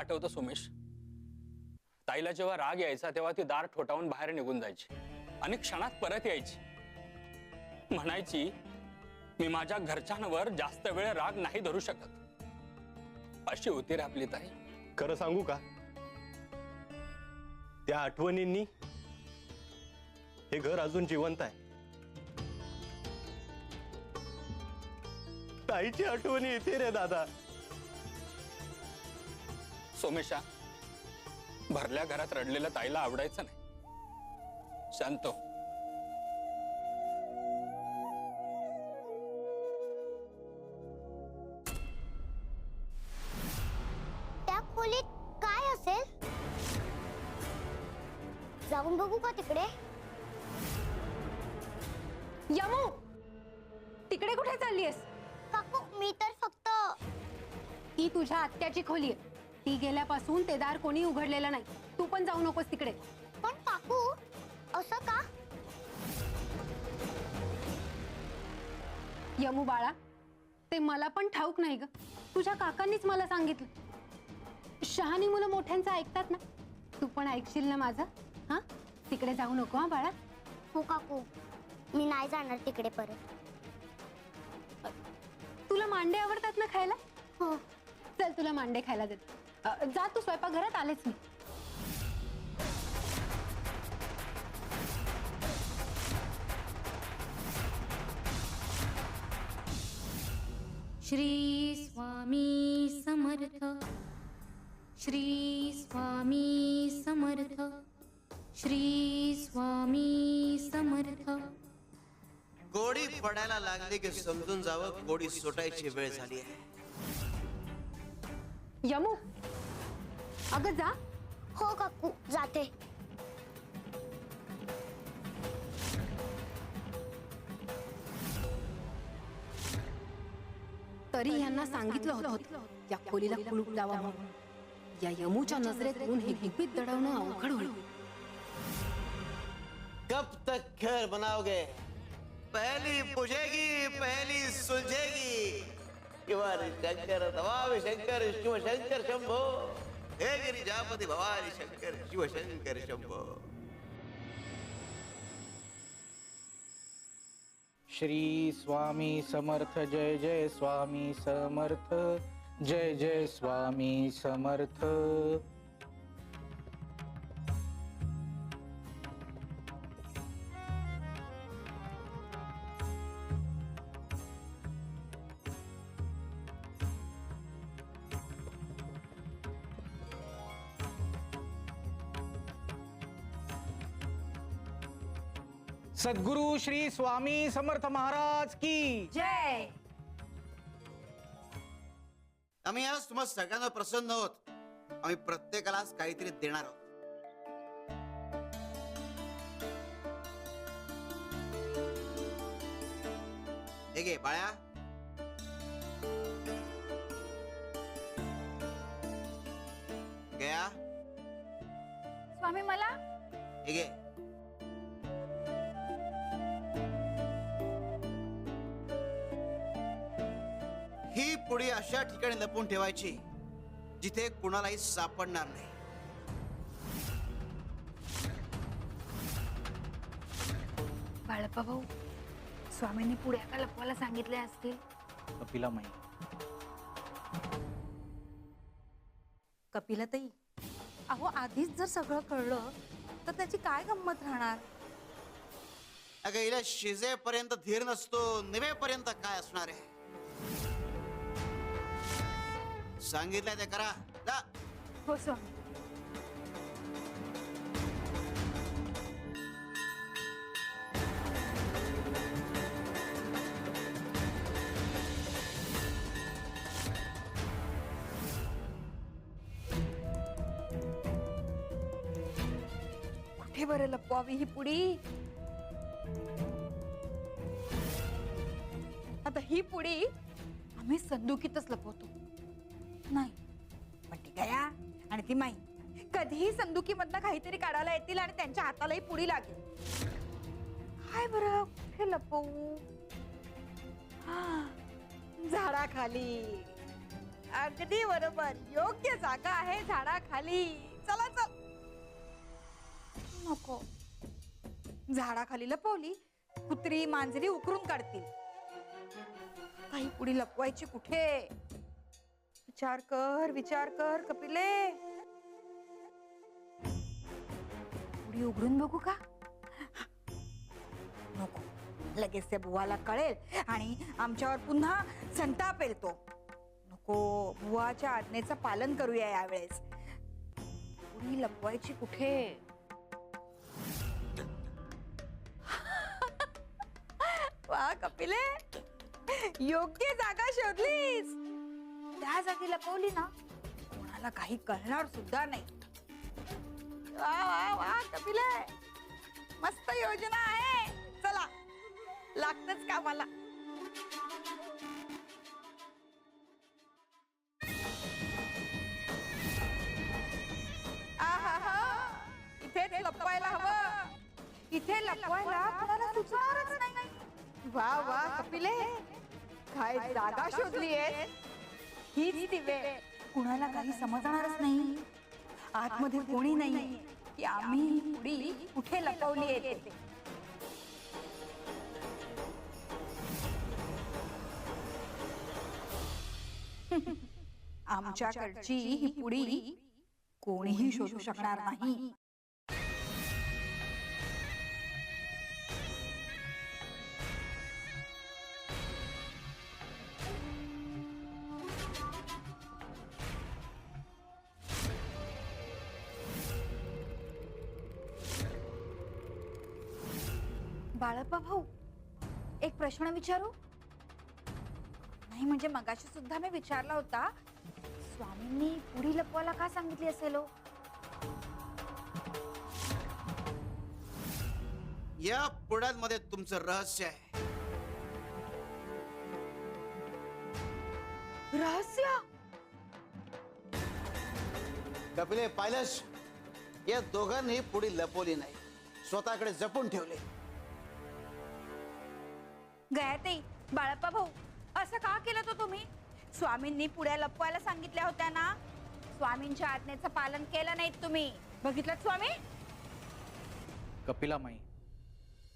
आठवतं सोमेश? ताईला जेव्हा राग यायचा तेव्हा ती दार ठोठावून बाहेर निघून जायची आणि क्षणात परत यायची. म्हणायची, मी माझ्या घरच्यांवर जास्त वेळ राग नाही धरू शकत. अशी होती रे आपली ताई. खरं सांगू का, त्या आठवणींनी हे घर अजून जिवंत आहे. ताईची आठवणी येते रे दादा. सोमेशा, भरल्या घरात रडलेल्या ताईला आवडायचं नाही. शांत हो. त्या खोलीत काय असेल? जाऊन बघू का तिकडे? यमू, तिकडे कुठे चाललीयस? काकू, मी तर फक्त... ती तुझ्या आत्याची खोली आहे. ती गेल्यापासून ते दार कोणी उघडलेलं नाही. तू पण जाऊ नकोस तिकडे. पण काकू, असं का? यमू बाळा, ते मला पण ठाऊक नाही ग. तुझ्या काकांनीच मला सांगितलं. शहाणी मुलं मोठ्यांचं ऐकतात ना. तू पण ऐकशील ना माझं? हा, तिकडे जाऊ नको हा बाळा. हो काकू, मी नाही जाणार तिकडे परत. तुला मांडे आवडतात ना खायला? हो. चल, तुला मांडे खायला देते. जा, तू स्वयंपाकघरात आलेच मी. श्री स्वामी समर्थ, श्री स्वामी समर्थ, श्री स्वामी समर्थ. गोडी पडायला लागली की समजून जावं गोडी सुटायची वेळ झाली आहे. यमू, अगं जा. हो काकू, जाते. तरी यांना सांगितलं होतं या खोलीला कुलूप लावा म्हणून. या यमूच्या नजरेतून हे गुपित दडवणं अवघड होईल. कब तक घर बनाओगे? पहली बुझेगी पहली सुलझेगी. शिवारी शंकर नमामि शंकर शिव शंकर शंभो. हे गिरिजापति भवानी शंकर शिव शंकर शंभो. श्री स्वामी समर्थ, जय जय स्वामी समर्थ, जय जय स्वामी समर्थ. सद्गुरु श्री स्वामी समर्थ महाराज की जय. आम्ही आज तुम्हा सगळ्यांना प्रसन्न आहोत. आम्ही प्रत्येकाला काहीतरी देणार आहोत. हे घे बाळ्या. गया. स्वामी मला. हे घे. ही पुडी अशा ठिकाणी लपवून ठेवायची जिथे कुणालाही सापडणार नाही. बाळप्पा भाऊ, स्वामींनी पुढ्या का लपवायला सांगितले असतील? कपिला माई. कपिलाताई, अहो आधीच जर सगळं कळलं तर त्याची काय गंमत राहणार? अगं, हिला शिजेपर्यंत धीर नसतो, निवेपर्यंत काय असणार आहे? सांगितलंय ते करा. जा. हो स्वामी. कुठे बरं लपवावी ही पुडी? आता ही पुडी आम्ही संदुकीतच लपवतो. नाही पण ती गया आणि ती माई कधीही संदुकीमधनं काहीतरी काढायला येतील आणि त्यांच्या हातालाही पुडी लागेल. काय बरं, कुठे लपवू? झाडाखाली. अगदी बरोबर, योग्य जागा आहे झाडाखाली. चला चल. नको, झाडाखाली लपवली कुत्री मांजरी उकरून काढतील. काही पुढी लपवायची कुठे? विचार कर कपिले. पुढी उघडून बघू का? नको, लगेच त्या बुवाला कळेल आणि आमच्यावर पुन्हा संताप येईल तो. नको, बुवाच्या आज्ञेचं पालन करूया यावेळेस. पुढी लपवायची कुठे? वा कपिले, योग्य जागा शोधलीस. त्या जागी लपवली ना, कोणाला काही कळणार सुद्धा नाही. वा वा वा कपिले, मस्त योजना आहे. चला, लागतच कामाला. आहा, इथेच लपवायला हवं. इथे लपवायला कोणाला सुचणारच नाही. वा वा कपिले, काय जागा शोधली आहे. हीच ती वेळ, कुणाला काही समजणारच नाही. आतमध्ये कोणी नाही की आम्ही पुढी कुठे लपवली आहे ते. आमच्याकडची ही पुढी कोणीही शोधू शकणार नाही. बाळप्पा भाऊ, एक प्रश्न विचारू? नाही म्हणजे मगाशी सुद्धा मी विचारला होता. स्वामींनी पुढी लपवायला का सांगितली असेल हो? या पुढ्यांमध्ये तुमचं रहस्य आहे. रहस्य? कपिले, पाहिलंस, या दोघांनी पुढी लपवली नाही, स्वतःकडे जपून ठेवले. गयाताई, बाळप्पा भाऊ, असं का केलं तो तुम्ही? स्वामींनी पुढ्या लपवायला सांगितल्या होत्या ना. स्वामींच्या आज्ञेचं पालन केलं नाहीत तुम्ही. बघितलं स्वामी? कपिला माई,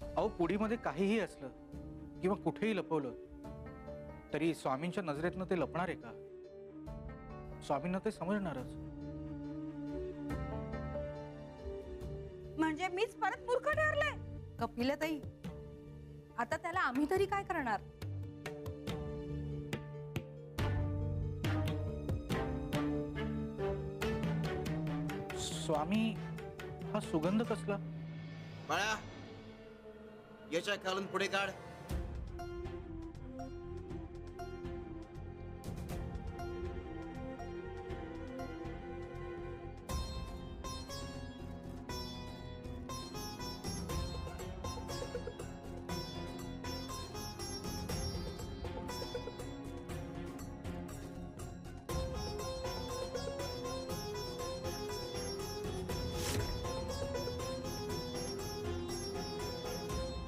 अहो पुढीमध्ये काहीही असलं किंवा कुठेही लपवलं तरी स्वामींच्या नजरेतनं ते लपणार आहे का? स्वामींना ते समजणारच. म्हणजे मीच परत मूर्ख ठरले? कपिलाताई, आता त्याला आम्ही तरी काय करणार? स्वामी, हा सुगंध कसला? बाळा, याच्या खालून पुढे काढ.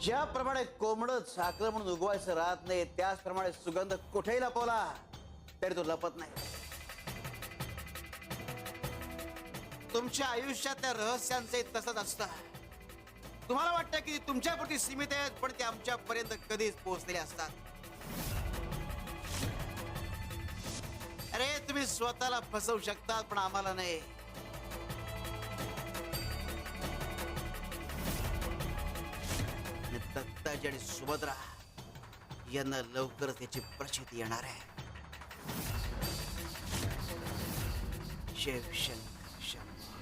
ज्याप्रमाणे कोंबडं झाकलं म्हणून उगवायचं राहत नाही, त्याचप्रमाणे सुगंध कुठेही लपवला तरी तो लपत नाही. तुमच्या आयुष्यातल्या रहस्यांचे तसंच असतं. तुम्हाला वाटतं की तुमच्यापुरती सीमित आहेत, पण ते आमच्यापर्यंत कधीच पोहोचलेले असतात. अरे, तुम्ही स्वतःला फसवू शकतात, पण आम्हाला नाही. दत्ताजी आणि सुभद्रा यांना लवकरच याची प्रचिती येणार आहे. शिव शंकर शंभो.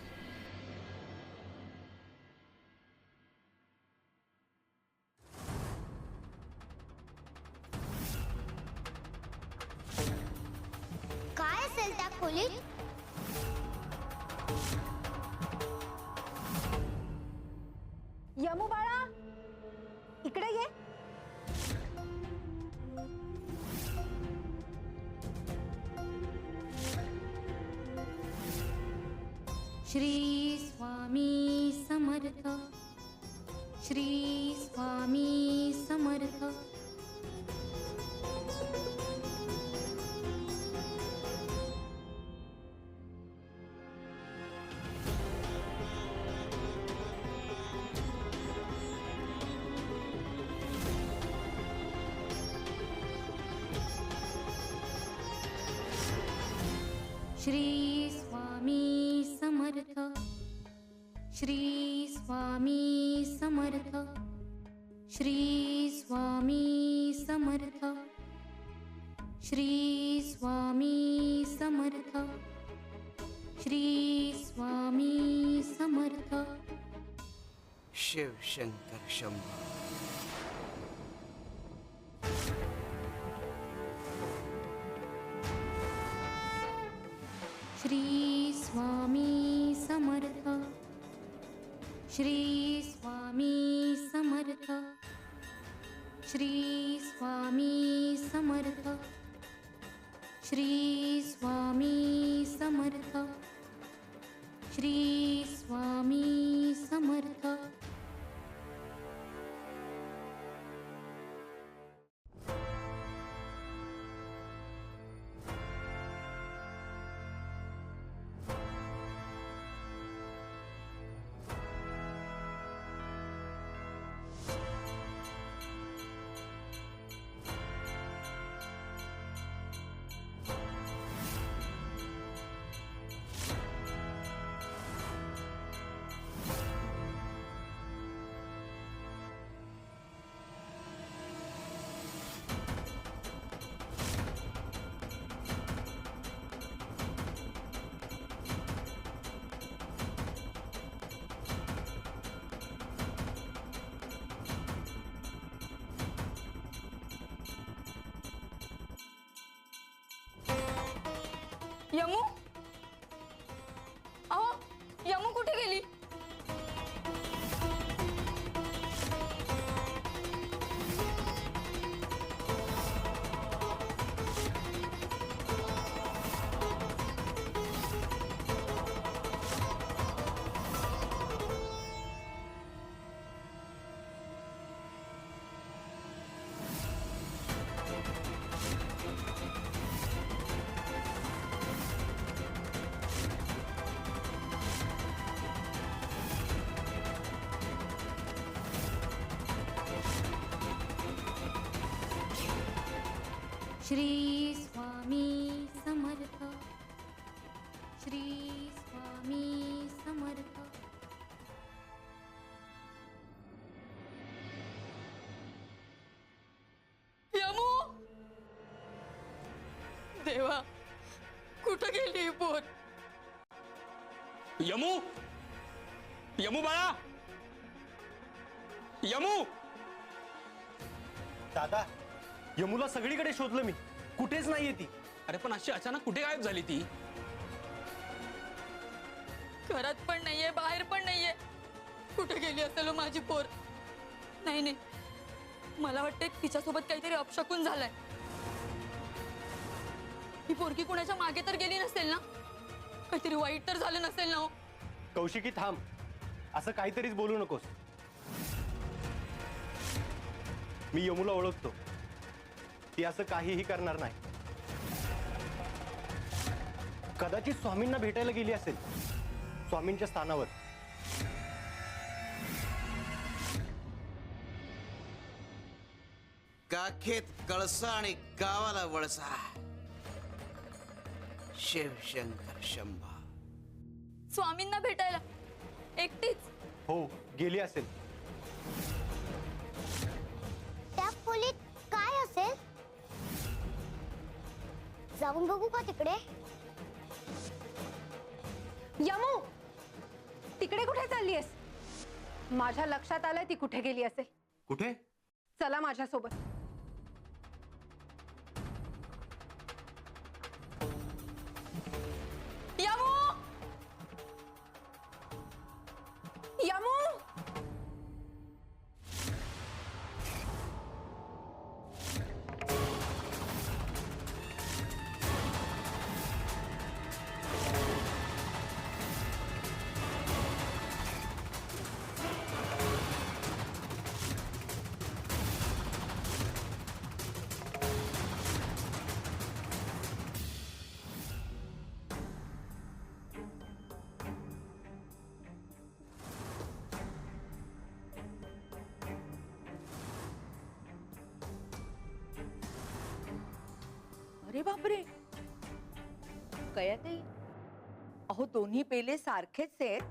काय असेल त्या खोलीत? यमू बाळा, इकडे ये. श्री स्वामी समर्थ. श्री स्वामी समर्थ. श्री स्वामी समर्थ श्री स्वामी समर्थ श्री स्वामी समर्थ श्री स्वामी समर्थ श्री स्वामी समर्थ शिव शंकर शंभो श्री स्वामी समर्थ श्री स्वामी समर्थ श्री स्वामी समर्थ श्री स्वामी समर्थ श्री स्वामी समर्थ यमू अहो यमू कुठे गेली? श्री स्वामी समर्थ श्री स्वामी समर्थ यमू देवा कुठे गेली ही पोर? यमू यमू बाळा यमू दादा यमुला सगळीकडे शोधलं मी, कुठेच नाहीये ती. अरे पण अशी अचानक कुठे गायब झाली ती? घरात पण नाहीये, बाहेर पण नाहीये. कुठे गेली असेल हो माझी पोर? नाही नाही, मला वाटतंय तिच्यासोबत काहीतरी अपशकुन झालाय. ही पोरगी कुणाच्या मागे तर गेली नसेल ना? काहीतरी वाईट तर झालं नसेल ना? हो कौशिकी थांब, असं काहीतरीच बोलू नकोस. मी यमुला ओळखतो, ती असं काहीही करणार नाही. कदाचित स्वामींना भेटायला गेली असेल, स्वामींच्या स्थानावर. काखेत कळसा आणि गावाला वळसा. शिव शंकर शंभो. स्वामींना भेटायला एकटीच? हो, गेली असेल. त्या खोलीत काय असेल? जाऊन बघू का तिकडे? यमू, तिकडे कुठे चाललीयस? माझ्या लक्षात आलंय ती कुठे गेली असेल. कुठे? चला माझ्यासोबत. यमू यमू अरे बापरे, कयाताई अहो दोन्ही पेले सारखेच आहेत,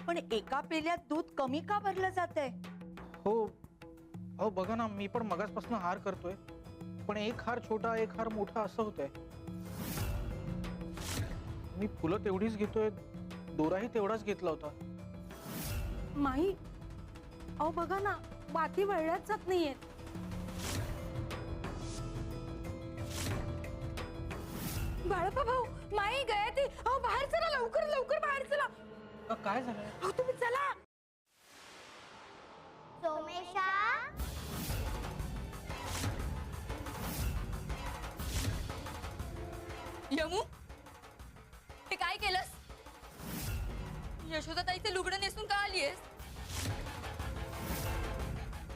पण एका पेल्यात दूध कमी का भरलं जात आहे? हो अहो बघा ना, मी पण मगासपासून हार करतोय, पण एक हार छोटा एक हार मोठा असं होतंय. मी फुलं तेवढीच घेतोय, दोराही तेवढाच घेतला होता. माई, अहो बघा ना, वाती वळल्याच जात नाहीयेत. बाळप्पा भाऊ, माई गया ती. अहो बाहेर चला, लवकर लवकर बाहेर चला. काय झालं? अहो तुम्ही चला. सोमेशा, यमू, हे काय केलंस? यशोदाताईचे लुगडं नेसून का आलीयस?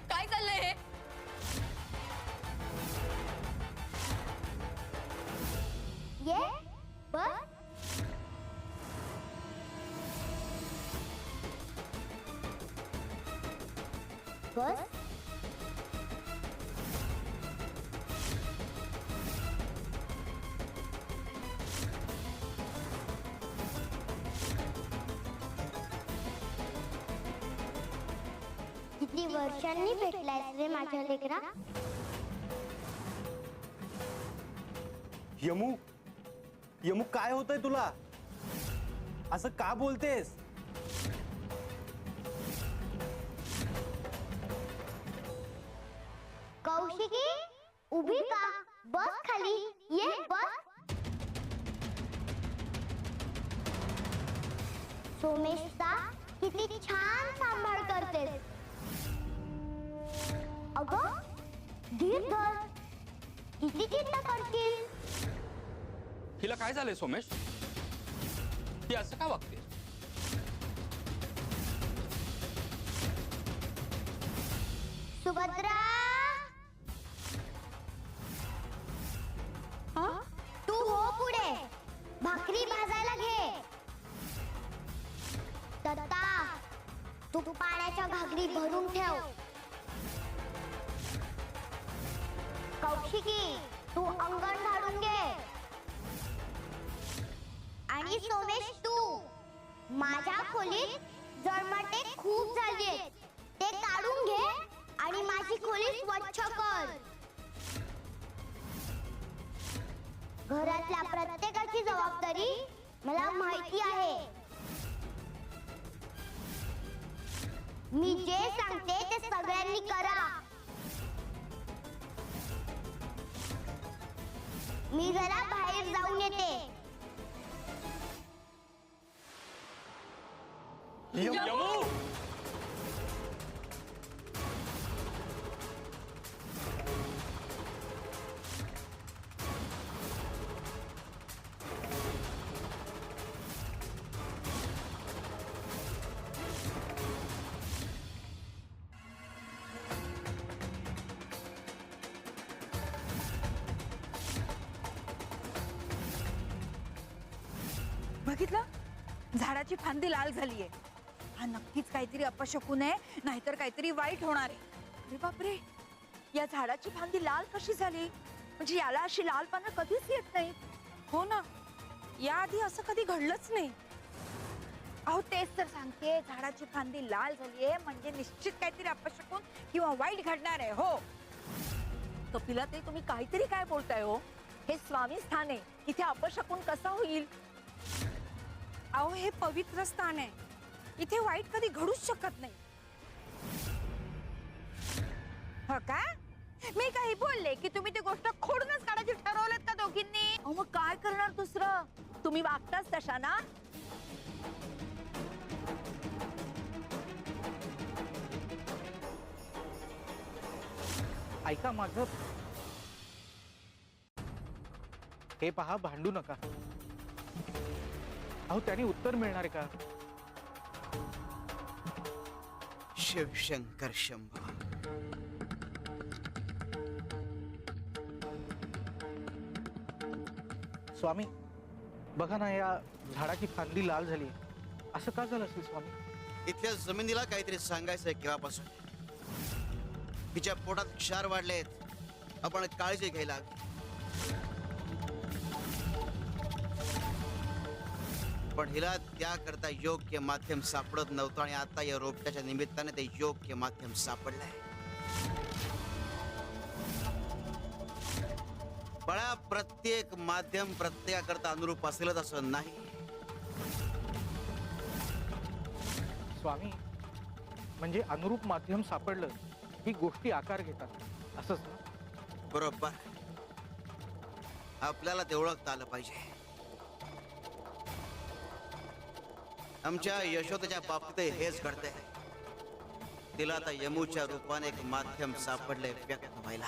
काय चाललंय हे? ये बस. बस. किती वर्षांनी भेटलायस रे माझ्या लेकरा. यमू, यमू काय होतंय तुला? असं का बोलतेस? कौशिकी, उभी का? बस खाली. ये बस. सोमेशचा किती छान सांभाळ करतेस. अगं धीर धर, किती चिंता करशील. हिला काय झालंय सोमेश? ती असं का वागते? सुभद्रा, तू हो पुढे. भाकरी भाजायला घे. दत्ता, तू पाण्याच्या घागरी भरून ठेव. कौशिकी, तू अंगण झाडून घे. आणि सोमेश, तू माझ्या खोलीत जळमटे खूप झालीत, ते काढून घे आणि माझी खोली स्वच्छ कर. घरातल्या प्रत्येकाची जबाबदारी मला माहिती आहे. मी जे सांगते ते सगळ्यांनी करा. मी जरा बाहेर जाऊन येते. यमू! बघितलं, झाडाची फांदी लाल झालीये. हा नक्कीच काहीतरी अपशकुन आहे, नाहीतर काहीतरी वाईट होणार आहे. अरे बापरे, या झाडाची फांदी लाल कशी झाली? म्हणजे याला अशी लाल पानं कधीच येत नाही. हो ना, याआधी असं कधी घडलंच नाही. अहो तेच तर सांगते, झाडाची फांदी लाल झालीये म्हणजे निश्चित काहीतरी अपशकुन किंवा वाईट घडणार आहे. हो कपिला, ते तुम्ही काहीतरी काय बोलताय हो? हे स्वामी स्थान आहे, इथे अपशकुन कसा होईल? अहो हे पवित्र स्थान आहे, इथे वाईट कधी घडूच शकत नाही. हो का? मी काही बोलले की तुम्ही ती गोष्ट खोडूनच काढायची ठरवलं का दोघींनी? अहो मग काय करणार दुसरं? तुम्ही वागताच तशा ना. ऐका माझं, हे पहा, भांडू नका. अहो त्याने उत्तर मिळणार आहे का? शिवशंकर शंभो. स्वामी बघा ना, या झाडाची फांदी लाल झाली. असं का झालं असेल स्वामी? इथल्या जमिनीला काहीतरी सांगायचंय केव्हापासून. तिच्या पोटात क्षार वाढलेत, आपण काळजी घ्यायला हवी. पण हिला त्याकरता योग्य माध्यम सापडत नव्हतं आणि आता या रोपट्याच्या निमित्ताने ते योग्य माध्यम सापडलंय. बळा, प्रत्येक माध्यम प्रत्येकाकरता अनुरूप असेलच असं नाही. स्वामी, म्हणजे अनुरूप माध्यम सापडलं की गोष्टी आकार घेतात असंच ना? बरोबर. आपल्याला ते ओळखता आलं पाहिजे. आमच्या यशोदेच्या बाबतीत हेच घडतंय. तिला आता यमूच्या रूपाने एक माध्यम सापडलंय व्यक्त व्हायला.